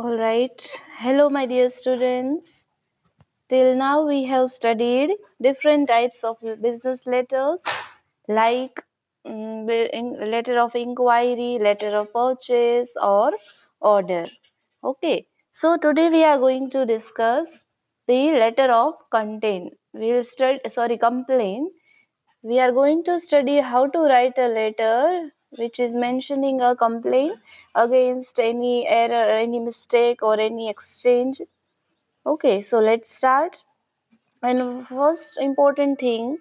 All right. Hello, my dear students. Till now, we have studied different types of business letters like letter of inquiry, letter of purchase, or order. Okay. So, today we are going to discuss the letter of content. We'll study, sorry, complaint. We are going to study how to write a letter which is mentioning a complaint against any error, any mistake, or any exchange. Okay, so let's start. And first important thing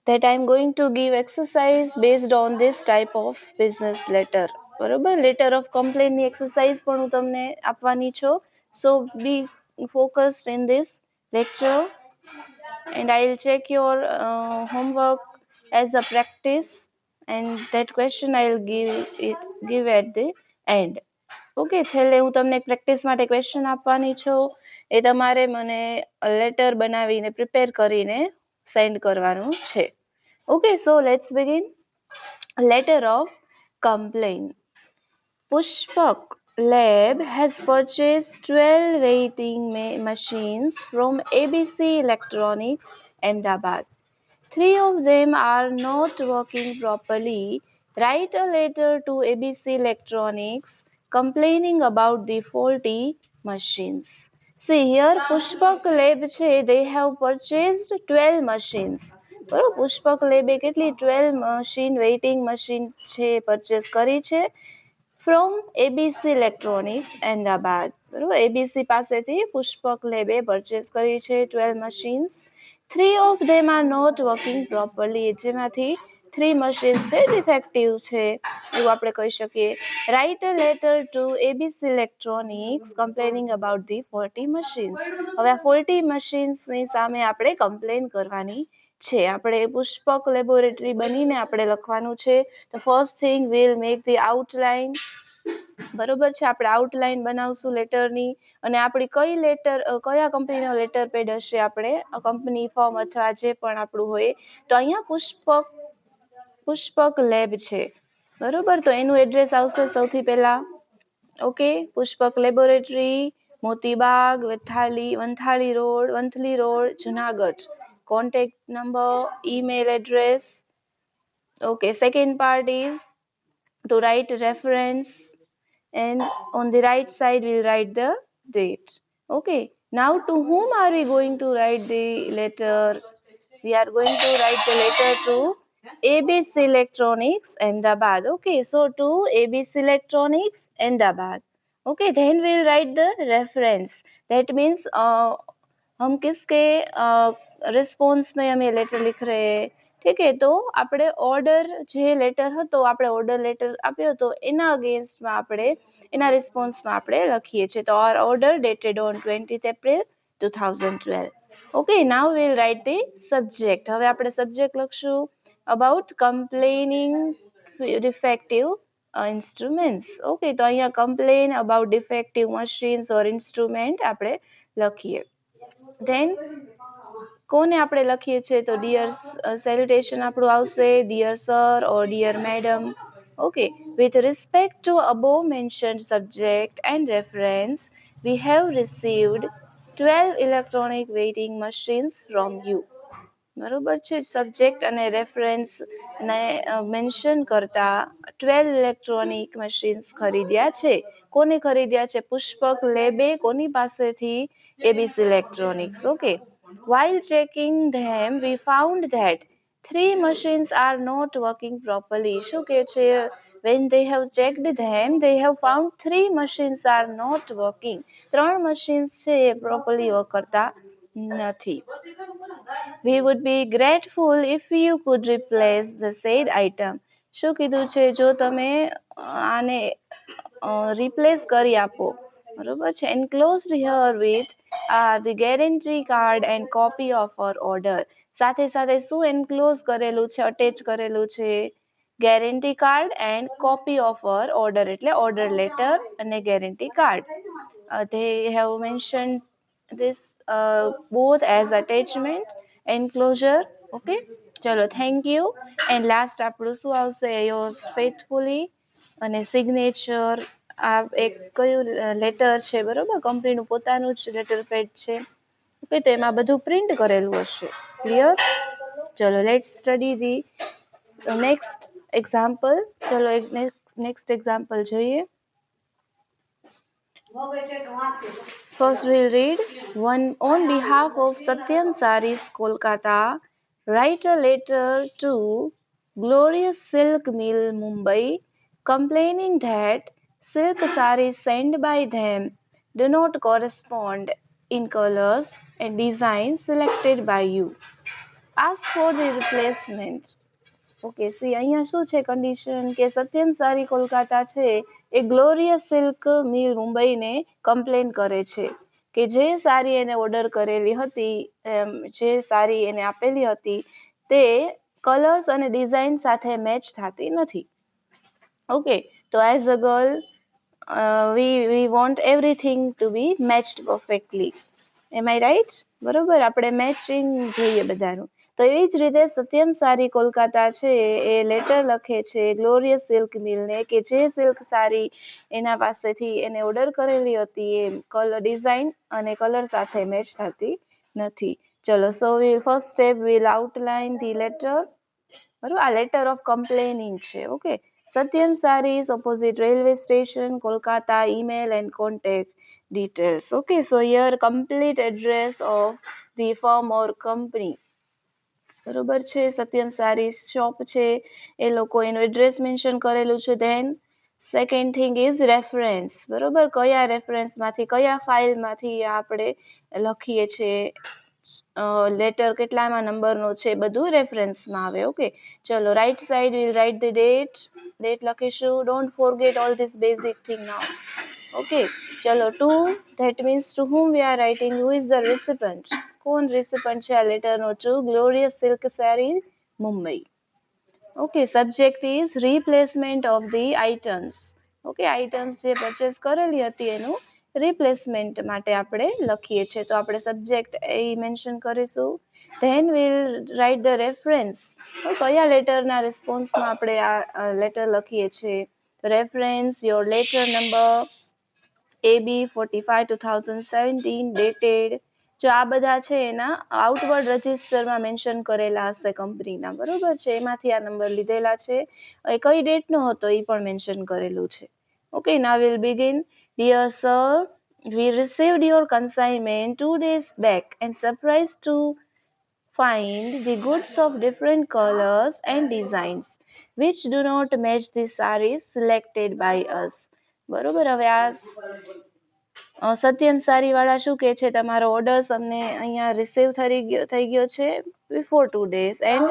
that I'm going to give exercise based on this type of business letter. બરોબર letter of કમ્પ્લેનની exercise પણ હું તમને આપવાની છું. So be focused in this lecture and I'll check your homework as a practice and that question I'll give at the end. Okay, છેલ્લે હું તમને એક પ્રેક્ટિસ માટે ક્વેશ્ચન આપવાની છું. એ તમારે મને લેટર બનાવીને પ્રિપેર કરીને સેન્ડ કરવાનું છે. Okay, so let's begin. Letter of complain. Pushpak Lab has purchased 12 weighting machines from ABC Electronics, Ahmedabad. Three of them are not working properly. Write a letter to ABC Electronics complaining about the faulty machines. See here, Pushpak Lab છે, they have purchased 12 machines. બરોબર, પુષ્પક લેબે કેટલી 12 machine waiting machine છે purchase કરી છે from ABC Electronics, Ahmedabad. બરોબર, ABC પાસેથી Pushpak લેબે purchase કરી છે 12 machines. Three of them are not working properly. જેમાંથી 3 machines છે defective છે એવું આપણે કહી શકીએ. Write a letter to ABC Electronics complaining about the faulty machines. હવે આ faulty machines ની સામે આપણે complain કરવાની છે. આપણે પુષ્પક લેબોરેટરી બનીને આપણે લખવાનું છે. The first thing we'll make the outline. બરોબર છે, આપણે આઉટલાઈન બનાવશું લેટરની અને આપણી કયા કંપનીનો લેટર પેડ હશે, આપણે કંપની ફોર્મ અથવા જે પણ આપણું હોય તો અહીંયા પુષ્પક લેબ છે. બરોબર, તો એનું એડ્રેસ આવશે સૌથી પહેલા. Okay, Pushpak laboratory, Moti Bagh, Vanthali road, Junagadh. Contact number, email address. Okay, second part is to write reference and on the right side we'll write the date. Okay, now to whom are we going to write the letter? We are going to write the letter to ABC Electronics, Ahmedabad. Okay, so to ABC Electronics, Ahmedabad. Okay, then we'll write the reference. That means हम किसके response में हमें letter लिख रहे हैं. ઠીક હે, તો આપણે ઓર્ડર જે લેટર હતો, આપણે ઓર્ડર લેટર આપ્યો હતો એના અગેન્સ્ટમાં આપણે એના રિસ્પોન્સમાં આપણે લખીએ છીએ. તો our order dated on 20th April 2012. Okay, now we'll write the subject. હવે આપણે સબ્જેક્ટ લખશું about complaining defective instruments. Okay, તો અહીંયા complain about defective machines or instrument આપણે લખીએ. Then કોને આપણે લખીએ છીએ તો ડિયર સેલ્યુટેશન આપણું આવશે dear sir or dear madam. Okay, with respect to above mentioned subject and reference we have received 12 electronic weighing machines from you. બરોબર છે, સબ્જેક્ટ અને રેફરન્સ ને મેન્શન કરતા 12 ઇલેક્ટ્રોનિક મશીન્સ ખરીદ્યા છે. કોને ખરીદ્યા છે? પુષ્પક લેબે. કોની પાસેથી? ABC Electronics. Okay, while checking them we found that 3 machines are not working properly. શું કહે છે? When they have checked them they have found 3 machines are not working. 3 machines છે એ properly work કરતા નથી. We would be grateful if you could replace the said item. શું કીધું છે? જો તમે આને replace કરી આપો. બરોબર છે. Enclosed here with are the guarantee card and copy of our order. સાથે સાથે શું enclose કરેલું છે, attach કરેલું છે? Guarantee card and copy of our order એટલે order letter અને guarantee card. They have mentioned this both as attachment enclosure. Okay, ચલો, thank you. And last આપણું શું આવશે? Yours faithfully અને signature આ એક કયું લેટર છે, બરોબર, કંપનીનું પોતાનું જ લેટર પેડ છે. ઓકે, તો એમાં બધું પ્રિન્ટ કરેલું હશે. ક્લિયર? ચલો let's study the next example. ચલો એક નેક્સ્ટ એક્ઝામ્પલ જોઈએ. First we'll read. One, on behalf of Satyam Sarees Kolkata, write a letter to Glorious Silk Mill Mumbai complaining that silk sarees sent by them do not correspond in colors and designs selected by you. Ask for the replacement. Okay, C અહીંયા શું છે condition કે સત્યમ સારી કોલકાતા છે એ glorious silk મિલ મુંબઈને complain કરે છે કે જે સારી એને ઓર્ડર કરેલી હતી, જે સારી એને આપેલી હતી તે કલર્સ અને ડિઝાઇન સાથે મેચ થતી નથી. ઓકે, તો as a girl we want everything to be matched perfectly. Am I right? બરોબર, આપણે મેચિંગ જોઈએ બધાનું. તો એવી જ રીતે સત્યમ સારી કોલકાતા છે એ લેટર લખે છે ગ્લોરિયસ સિલ્ક મિલને કે જે સિલ્ક સારી એના પાસેથી એને ઓર્ડર કરેલી હતી એ કલર ડિઝાઇન અને કલર સાથે મેચ થતી નથી. ચલો, so first step will outline the letter. બરોબર, આ લેટર ઓફ કમ્પ્લેનિંગ છે. Okay, Satyam saris opposite railway station Kolkata, email and contact details. Okay, so here complete address of the firm or company. બરોબર છે, સત્યમ સારી શોપ છે એ લોકો એનું એડ્રેસ મેન્શન કરેલું છે. Than second thing is reference. બરોબર, કયા રેફરન્સમાંથી કયા ફાઇલમાંથી આપણે લખીએ છીએ, લેટર કેટલામાં નંબરનો છે બધું રેફરન્સમાં આવે. ઓકે, ચલો right side will write the date લખીશું. Don't forget all this basic thing now. Okay, ચલો to, that means to whom we are writing, who is the recipient. કોણ રિસિપન્ટ છે આ લેટરનો? ટુ ગ્લોરિયસ સિલ્ક સારી Mumbai. Okay, subject is replacement of the items. Okay, items જે purchase કરેલી હતી એનું replacement માટે આપણે લખીએ છીએ, તો આપણે સબ્જેક્ટ એ મેન્શન કરીશું. Then will write the reference. કયા લેટરના રિસ્પોન્સમાં આપણે આ લેટર લખીએ છીએ? Reference your letter number AB 45/2017 dated. જો આ બધા છે એના આઉટવર્ડ રજિસ્ટરમાં મેન્શન કરેલા હશે કંપનીના, બરોબર છે, એમાંથી આ નંબર લીધેલા છે. એ કઈ ડેટનો હતો એ પણ મેન્શન કરેલું છે. Okay, now will begin. Dear sir, we received your consignment 2 days back and surprised to find the goods of different colors and designs which do not match the sarees selected by us. બરોબર, હવે આ સત્યમ સારી વાળા શું કહે છે, તમારો orders અમને અહીંયા રિસીવ થઈ ગયો છે before 2 days and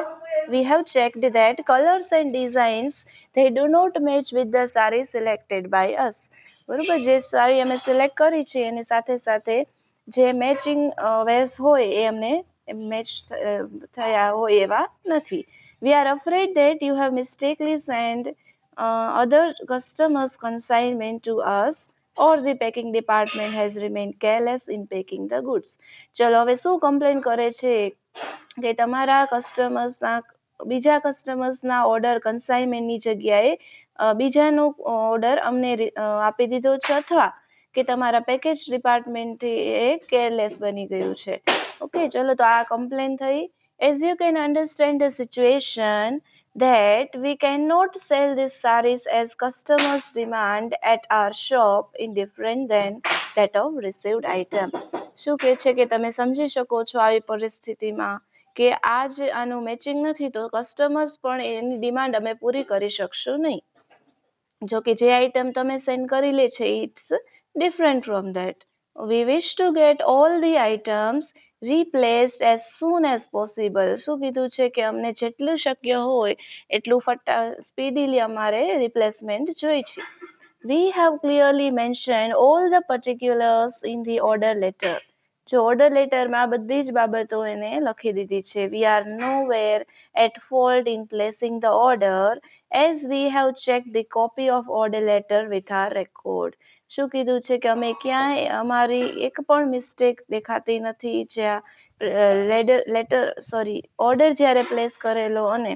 we have checked that colors and designs they do not match with the saree selected by us. બરોબર, જે સારી અમે સિલેક્ટ કરી છે એની સાથે સાથે જે મેચિંગ વેર્સ હોય એ અમને મેચ થયા હોય એવા નથી. We are afraid that you have mistakenly sent other customers' consignment to us or the packing department has remained careless in packing the goods. ચલો, હવે શું કમ્પ્લેન કરે છે કે તમારા બીજા કસ્ટમર્સના ઓર્ડર કન્સાઇનમેન્ટની જગ્યાએ બીજાનો ઓર્ડર અમને આપી દીધો છે, અથવા કે તમારા પેકેજ ડિપાર્ટમેન્ટથી એ કેરલેસ બની ગયું છે. ઓકે, ચલો, તો આ કમ્પ્લેન થઈ. As you can understand the situation that we cannot sell these sarees as customers demand at our shop indifferent than that of received item. શું કહે છે કે તમે સમજી શકો છો આવી પરિસ્થિતિમાં કે આ જ આનું મેચિંગ નથી તો કસ્ટમર્સ પણ એની ડિમાન્ડ અમે પૂરી કરી શકશું નહીં. જો કે જે આઇટમ તમે સેન્ડ કરેલી છે it's different from that. We wish to get all the items replaced as soon as possible. શું કીધું છે કે અમને જેટલું શક્ય હોય એટલું સ્પીડીલી અમારે રિપ્લેસમેન્ટ જોઈ છે. We have clearly mentioned all the particulars in the order letter. જો ઓર્ડર લેટરમાં બધી જ બાબતો એને લખી દીધી છે. We are nowhere at fault in placing the order as we have checked the copy of order letter with our record. શું કીધું છે કે અમે ક્યાંય અમારી એક પણ મિસ્ટેક દેખાતી નથી જ્યાં ઓર્ડર જ્યારે પ્લેસ કરેલો અને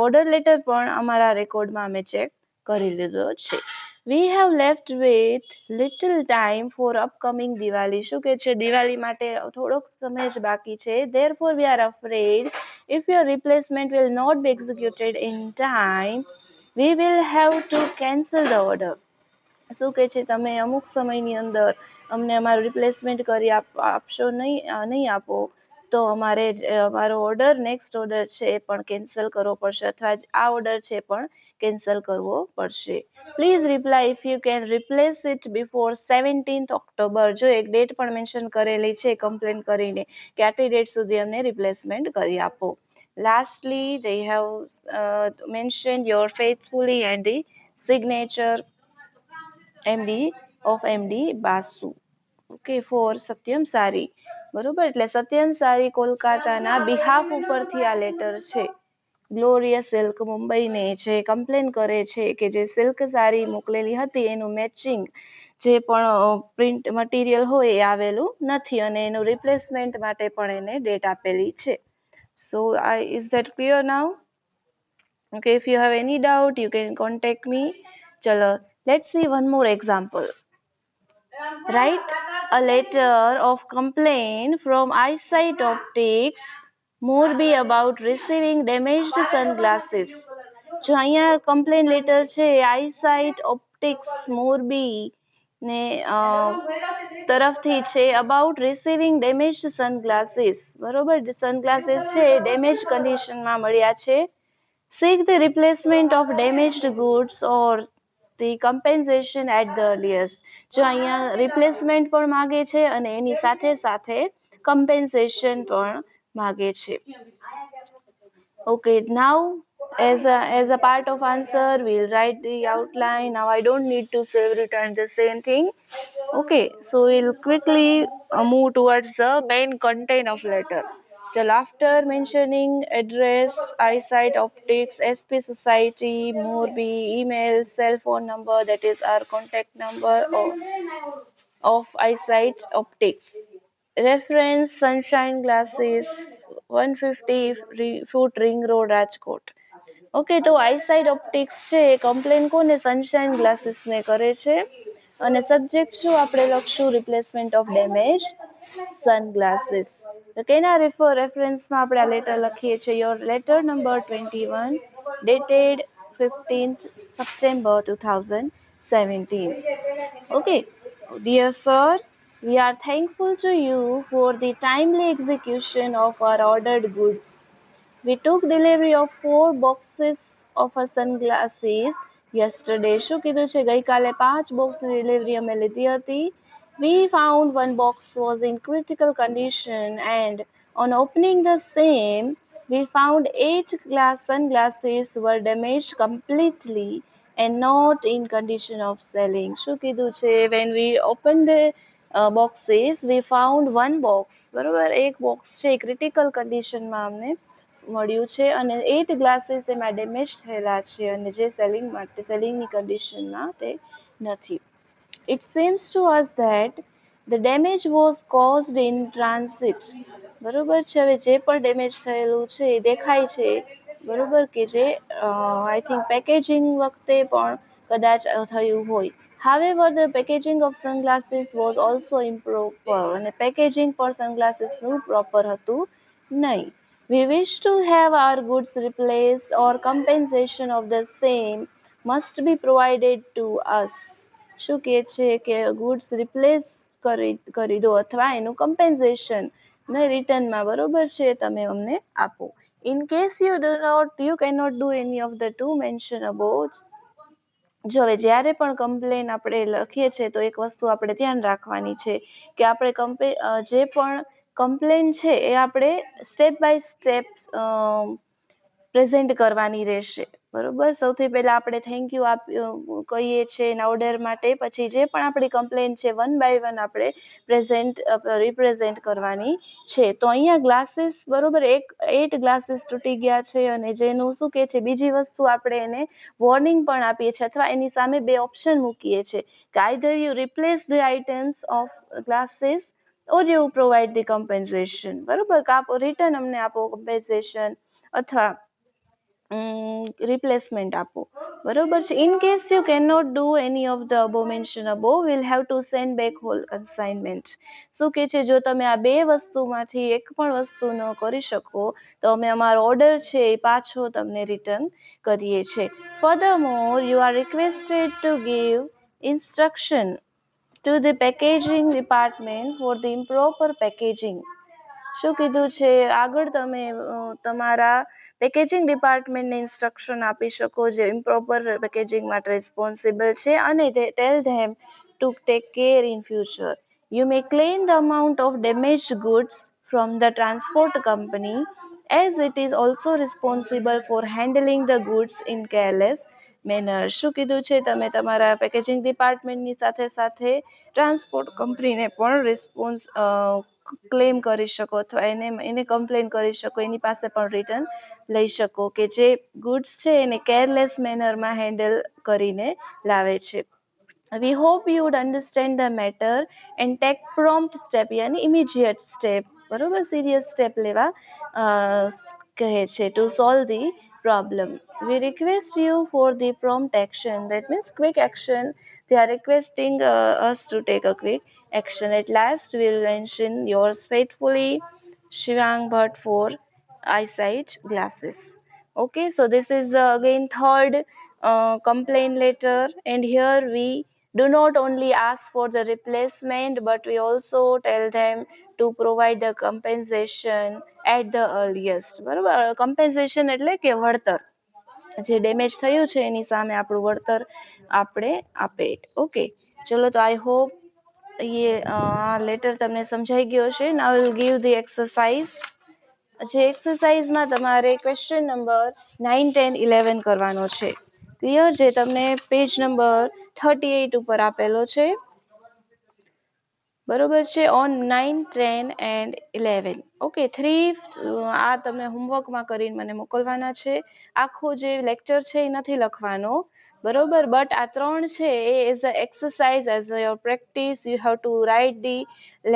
ઓર્ડર લેટર પણ અમારા રેકોર્ડમાં અમે ચેક કરી લીધો છે. We have left with little time for upcoming Diwali. શું કે છે દિવાળી માટે થોડોક સમય જ બાકી છે. Therefore we are afraid if your replacement will not be executed in time, we will have to cancel the order. શું કે છે તમે અમુક સમયની અંદર અમને અમારું રિપ્લેસમેન્ટ કરી આપશો નહીં આપો તો અમારો ઓર્ડર નેક્સ્ટ ઓર્ડર છે એ પણ કેન્સલ કરવો પડશે અથવા આ ઓર્ડર છે પણ કેન્સલ કરવો પડશે. Please reply if you can replace it before 17th October. જો એક ડેટ પણ મેન્શન કરેલી છે કમ્પ્લેન કરીને કે આટલી ડેટ સુધી અમને રિપ્લેસમેન્ટ કરી આપો. Lastly, they have mentioned your faithfully and the signature MD of MD Basu. Okay for Satyam sari. બરોબર, એટલે સત્યમ સારી કોલકાતાના બિહાફ ઉપરથી આ લેટર છે. ગ્લોરિયસ સિલ્ક મુંબઈને જે કમ્પ્લેન કરે છે કે જે સિલ્ક સાડી મોકલેલી હતી એનું મેચિંગ જે પણ પ્રિન્ટ મટીરિયલ હોય એ આવેલું નથી અને એનું રિપ્લેસમેન્ટ માટે પણ એને ડેટ આપેલી છે. સો is that clear now? Okay, if you have any doubt, you can contact me. Chalo, let's see one more example. Write a letter of complaint from Eyesight Optics, Morbi, about receiving damaged sunglasses. જો અહીંયા complain letter છે eyesight optics Morbi ને તરફથી છે about receiving damaged sunglasses. બરોબર, sunglasses છે damage કન્ડિશનમાં મળ્યા છે. Seek the replacement of damaged goods or the compensation at the earliest. જો અહીંયા રિપ્લેસમેન્ટ પણ માગે છે અને એની સાથે સાથે compensation પણ માગે છે. Okay, now as a part of answer we'll write the outline. Now I don't need to say every time the same thing. Okay, so we'll quickly move towards the main content of letter. Till after mentioning address, Eyesight Optics, SP Society, Morbi, email, cell phone number, that is our contact number of Eyesight Optics. Reference Sunshine Glasses, 150 Foot Ring Road, Rajkot. Okay, તો આઈસાઇડ optics છે એ complain કોને sunshine ગ્લાસીસને કરે છે અને subject શું આપણે લખશું replacement of damage sunglasses. તો કેના રેફરન્સમાં આપણે આ લેટર લખીએ છીએ? Your letter number 21 dated 15th September 2017. Okay, dear sir, we are thankful to you for the timely execution of our ordered goods. We took delivery of 4 boxes of our sunglasses yesterday. શું કીધું છે? ગઈકાલે 5 બોક્સની delivery અમે લીધી હતી. We found one box was in critical condition and on opening the same, we found 8 sunglasses were damaged completely and not in condition of selling. શું કીધું છે? When we opened the boxes, we found one box. બરોબર, એક box છે critical કન્ડિશનમાં અમને મળ્યું છે અને 8 ગ્લાસીસ એમાં ડેમેજ થયેલા છે અને જે સેલિંગની કન્ડિશનમાં તે નથી. It seems to us that the damage was caused in transit. બરોબર છે, હવે જે પણ ડેમેજ થયેલું છે એ દેખાય છે. બરોબર, કે જે આઈ થિંક પેકેજિંગ વખતે પણ કદાચ થયું હોય. However, the packaging of sunglasses was also improper અને પેકેજિંગ પણ સનગ્લાસીસનું પ્રોપર હતું નહીં. We wish to have our goods replaced or compensation of the same must be provided to us. શું કહે છે કે ગુડ્સ રિપ્લેસ કરી દો અથવા એનું કમ્પેન્સેશન ને રિટર્નમાં બરોબર છે તમે અમને આપો. In case you cannot do any of the two mentioned above. જો હવે જ્યારે પણ કમ્પ્લેન આપણે લખીએ છીએ તો એક વસ્તુ આપણે ધ્યાન રાખવાની છે કે આપણે જે પણ કમ્પ્લેન છે એ આપણે સ્ટેપ બાય સ્ટેપ પ્રેઝન્ટ કરવાની રહેશે. બરોબર, સૌથી પહેલાં આપણે થેન્ક યુ કહીએ છીએ એના ઓર્ડર માટે, પછી જે પણ આપણી કમ્પ્લેન છે વન બાય વન આપણે રિપ્રેઝેન્ટ કરવાની છે. તો અહીંયા ગ્લાસીસ બરોબર 8 ગ્લાસીસ તૂટી ગયા છે અને જેનું શું કહે છે બીજી વસ્તુ આપણે એને વોર્નિંગ પણ આપીએ છીએ અથવા એની સામે 2 ઓપ્શન મૂકીએ છીએ કે either you replace the items of glasses or you provide the compensation. બરોબર, કે આપો રિટર્ન અમને આપો કમ્પેન્સેશન અથવા રિપ્લેસમેન્ટ આપો. બરોબર છે. In case you can not do any of the above mention above, will have to send back whole assignment. શું કે છે, જો તમે આ બે વસ્તુમાંથી એક પણ વસ્તુ ન કરી શકો તો અમે અમારો ઓર્ડર છે એ પાછો તમને રિટર્ન કરીએ છીએ. Furthermore you are requested to give instruction to the packaging department for the improper packaging. શું કીધું છે આગળ, તમે તમારા પેકેજિંગ ડિપાર્ટમેન્ટને ઇન્સ્ટ્રક્શન આપી શકો જે ઇમ્પ્રોપર પેકેજિંગ માટે રિસ્પોન્સિબલ છે, અને tell them to take care in future. You may claim the amount of damaged goods from the transport company, as it is also responsible for handling the goods in careless manner. શું કીધું છે, તમે તમારા packaging ડિપાર્ટમેન્ટની સાથે સાથે transport કંપનીને પણ response claim કરી શકો અથવા એને કમ્પ્લેન કરી શકો, એની પાસે પણ રિટર્ન લઈ શકો કે જે ગુડ્સ છે એને કેરલેસ મેનરમાં હેન્ડલ કરીને લાવે છે. We hope you would understand the matter and take prompt step, યાની immediate step, બરોબર, સિરિયસ સ્ટેપ લેવા કહે છે, to solve the problem. We request you for the prompt action, that means quick action. They are requesting us to take a quick action. At last we will mention yours faithfully, Shivang Bhatt, for eyesight glasses. Okay, so this is the again third complaint letter, and here we do not only ask for the replacement but we also tell them to provide the compensation at the earliest. બરોબર, compensation એટલે કે વળતર, જે damage થયું છે એની સામે આપણું વળતર આપણે આપે. ઓકે, ચલો, તો આઈ હોપ આ લેટર તમને સમજાઈ ગયો હશે. નાઉ વિલ ગીવ ધી એક્સરસાઇઝ. જે એક્સરસાઇઝમાં તમારે ક્વેશ્ચન નંબર 9, 10, 11 કરવાનો છે. ક્લિયર? જે તમને પેજ નંબર 38 ઉપર આપેલો છે. બરોબર છે, ઓન 9, 10 and 11. ઓકે, 3 આ તમે હોમવર્કમાં કરીને મને મોકલવાના છે. આખો જે લેક્ચર છે એ નથી લખવાનો, બરોબર, બટ આ 3 છે એ as a exercise, as a your practice, you have to write the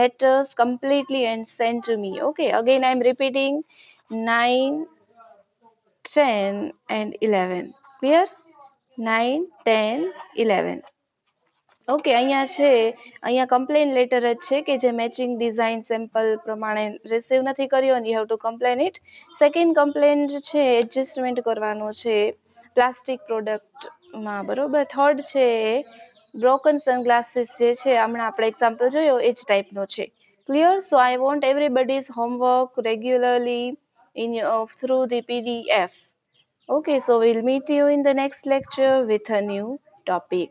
letters completely and send to me. Okay, again I am repeating 9, 10 and 11. Clear? 9, 10, 11. Okay, અહીંયા છે, અહીંયા કમ્પ્લેન લેટર જ છે કે જે મેચિંગ ડિઝાઇન સેમ્પલ પ્રમાણે receive નથી કર્યો, અને you have to complain it. Second complain છે એડજસ્ટમેન્ટ કરવાનો છે પ્લાસ્ટિક પ્રોડક્ટમાં, બરોબર. થર્ડ છે બ્રોકન સનગ્લાસીસ જે છે હમણાં આપણે એક્ઝામ્પલ જોયો એ જ ટાઈપનો છે. Clear? So I want everybody's homework regularly in through the PDF. Okay, so we'll meet you in the next lecture with a new topic.